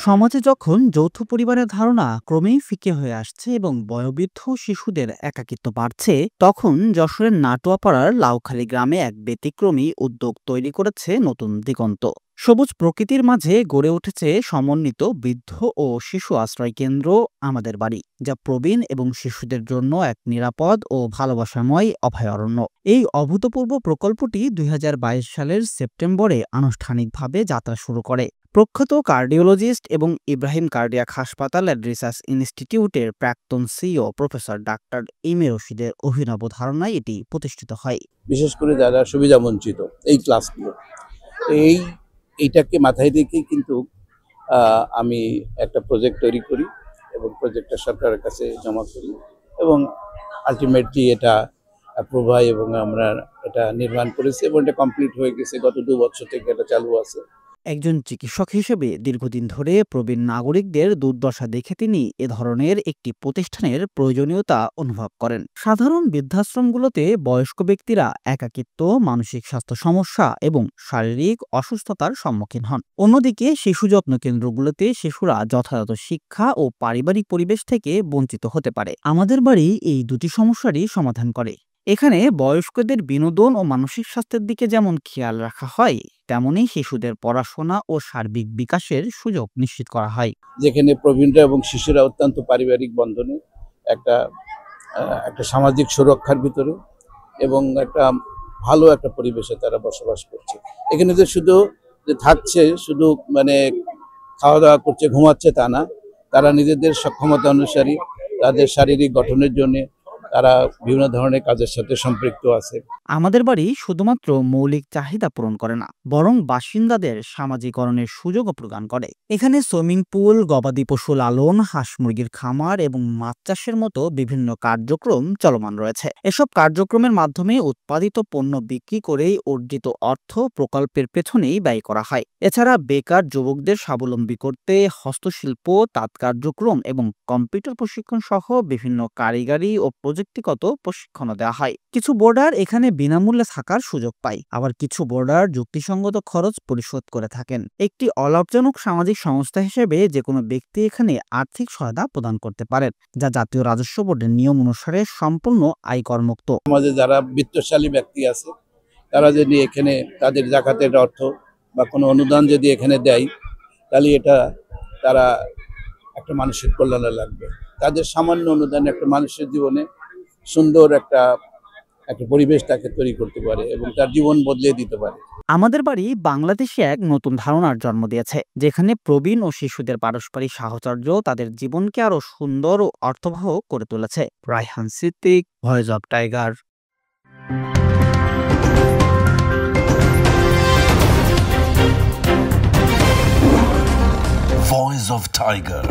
সমাজে যখন যৌথ পরিবারের ধারণা ক্রমেই ফিকে হয়ে আসছে এবং বয়োবৃদ্ধ শিশুদের একাকিত্ব বাড়ছে, তখন যশোরের নাটোয়াপাড়ার লাউখালী গ্রামে এক ব্যতিক্রমী উদ্যোগ তৈরি করেছে নতুন দিগন্ত। সবুজ প্রকৃতির মাঝে গড়ে উঠেছে সমন্বিত বৃদ্ধ ও শিশু আশ্রয় কেন্দ্র আমাদের বাড়ি, যা প্রবীণ এবং শিশুদের জন্য এক নিরাপদ ও ভালোবাসাময় অভয়ারণ্য। এই অভূতপূর্ব প্রকল্পটি ২০২২ সালের সেপ্টেম্বরে আনুষ্ঠানিকভাবে যাত্রা শুরু করে। প্রখ্যাত কার্ডিওলজিস্ট এবং ইব্রাহিম কার্ডিয়াক হাসপাতাল অ্যান্ড রিসার্চ ইনস্টিটিউটের প্রাক্তন সিইও প্রফেসর ডাক্তার ইমে রশিদের অভিনব ধারণায় এটি প্রতিষ্ঠিত হয়। বিশেষ করে যারা সুবিধা বঞ্চিত এই ক্লাসগুলো, এইটাকে মাথায় রেখে কিন্তু আমি একটা প্রজেক্ট তৈরি করি এবং প্রজেক্টটা সরকারের কাছে জমা করি এবং আলটিমেটলি এটা অ্যাপ্রুভ হয় এবং আমরা এটা নির্মাণ করেছি এবং এটা কমপ্লিট হয়ে গেছে। গত ২ বছর থেকে এটা চালু আছে। একজন চিকিৎসক হিসেবে দীর্ঘদিন ধরে প্রবীণ নাগরিকদের দুর্দশা দেখে তিনি এ ধরনের একটি প্রতিষ্ঠানের প্রয়োজনীয়তা অনুভব করেন। সাধারণ বৃদ্ধাশ্রমগুলোতে বয়স্ক ব্যক্তিরা একাকিত্ব, মানসিক স্বাস্থ্য সমস্যা এবং শারীরিক অসুস্থতার সম্মুখীন হন। অন্যদিকে শিশু যত্ন কেন্দ্রগুলোতে শিশুরা যথাযথ শিক্ষা ও পারিবারিক পরিবেশ থেকে বঞ্চিত হতে পারে। আমাদের বাড়ি এই দুটি সমস্যারই সমাধান করে। এখানে বয়স্কদের বিনোদন ও মানসিক স্বাস্থ্যের দিকে যেমন খেয়াল রাখা হয়, তেমনি শিশুদের পড়াশোনা ও সার্বিক বিকাশের সুযোগ নিশ্চিত করা হয়। যেখানে প্রবীণরা এবং শিশুরা অত্যন্ত পারিবারিক বন্ধনে একটা সামাজিক সুরক্ষার ভিতরে এবং একটা ভালো একটা পরিবেশে তারা বসবাস করছে। এখানে যে শুধু যে থাকছে, শুধু মানে খাওয়া দাওয়া করছে, ঘুমাচ্ছে তা না, তারা নিজেদের সক্ষমতা অনুসারী তাদের শারীরিক গঠনের জন্য তারা বিভিন্ন ধরনের কাজের সাথে সম্পৃক্ত আছে। আমাদের বাড়ি শুধুমাত্র মৌলিক চাহিদা পূরণ করে না, বরং বাসিন্দাদের সামাজিকরণের সুযোগও প্রদান করে। এখানে সুইমিং পুল, গবাদি পশু লালন, হাঁস মুরগির খামার এবং মাছ চাষের মতো বিভিন্ন কার্যক্রম চলমান রয়েছে। এসব কার্যক্রমের মাধ্যমে উৎপাদিত পণ্য বিক্রি করেই অর্জিত অর্থ প্রকল্পের পেছনেই ব্যয় করা হয়। এছাড়া বেকার যুবকদের স্বাবলম্বী করতে হস্তশিল্প, তাঁত কার্যক্রম এবং কম্পিউটার প্রশিক্ষণ সহ বিভিন্ন কারিগরি ও প্রযুক্তিগত প্রশিক্ষণও দেওয়া হয়। কিছু বোর্ডার এখানে বিনামূল্যে থাকার সুযোগ পায়, আবার কিছু বোর্ডার যুক্তিসঙ্গত খরচ পরিশোধ করে থাকেন। একটি অলাভজনক সামাজিক সংস্থা হিসেবে যে কোনো ব্যক্তি এখানে আর্থিক সহায়তা প্রদান করতে পারেন, যা জাতীয় রাজস্ব বোর্ডের নিয়ম অনুসারে সম্পূর্ণ আয়করমুক্ত। সমাজে যারা বিত্তশালী ব্যক্তি আছে, তারা যদি এখানে তাদের জাকাতের অর্থ বা কোনো অনুদান যদি এখানে দেয়, তাহলে এটা তারা একটা মানুষের কল্যাণে লাগবে। তাদের সামান্য অনুদান একটা মানুষের জীবনে সুন্দর একটা পরিবেশ তাকে তৈরি করতে পারে এবং তার জীবন বদলে দিতে পারে। আমাদের বাড়ি বাংলাদেশে এক নতুন ধারণার জন্ম দিয়েছে, যেখানে প্রবীণ ও শিশুদের পারস্পরিক সাহচর্য তাদের জীবনকে আরো সুন্দর ও অর্থবহ করে তুলেছে। Raihan Siddique, voice of tiger. Voice of Tiger.